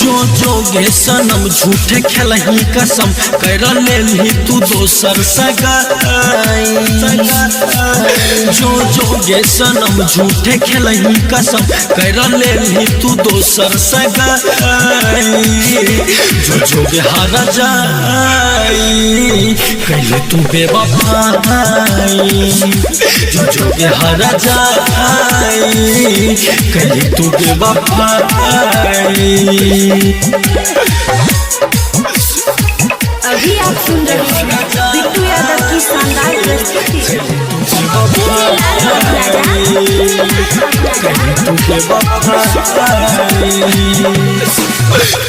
जो जोगे सनम झूठे खेलही कसम कर लेली तू दोसर सगाई। जो जोगे सनम झूठे खेलही कसम कर लेली तू दोसर सगाई। जो जोगे हारा जाई कैले तू बेवफाई। जो जोगे हारा जाई कैले तू बेवफाई। अभी आप सुन रहे हैं बिट्टू यादव की शानदार प्रस्तुति।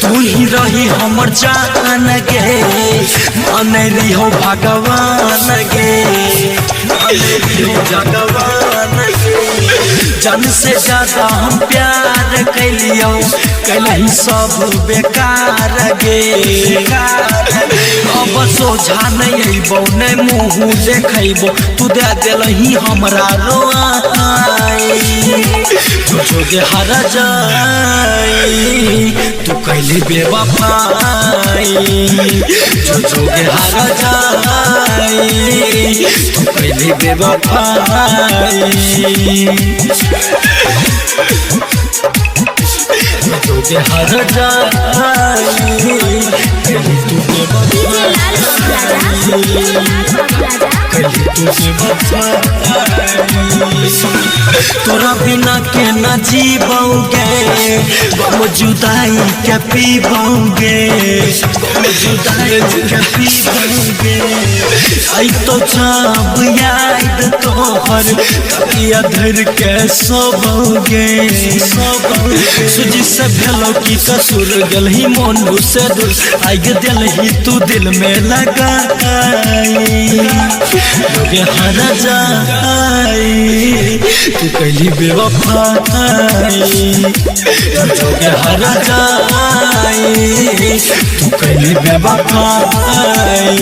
तू ही रही हमर जान गे मनली हो भगवान गे मनली हो भगवान गे। जन से ज्यादा हम प्यार कैलियो कैलही सब बेकार गे। अब सोझा नहीं अबो नहीं मुँह देखबो तू दे दिलही हमरा रोआई। जो जोगे हारा जाई तू कैली बेवफाई। जो जोगे हारा जाई तू कैली बेवफाई। जोगे हारा जाई कैली तू तोरा बिना के न जीबोगे गम जुदाई के पीबोगे गम जुदाई के पीबोगे। आई तो जब याद तोहर तकिया धर के सोबोगे। सुजी से भेलो की कसूर गलही मोनू से दूर आई दिलही तू दिल में लगाई। जोगे हारा जाई तू कैली बेवफाई। जोगे हारा जाई तू कैली बेवफाई।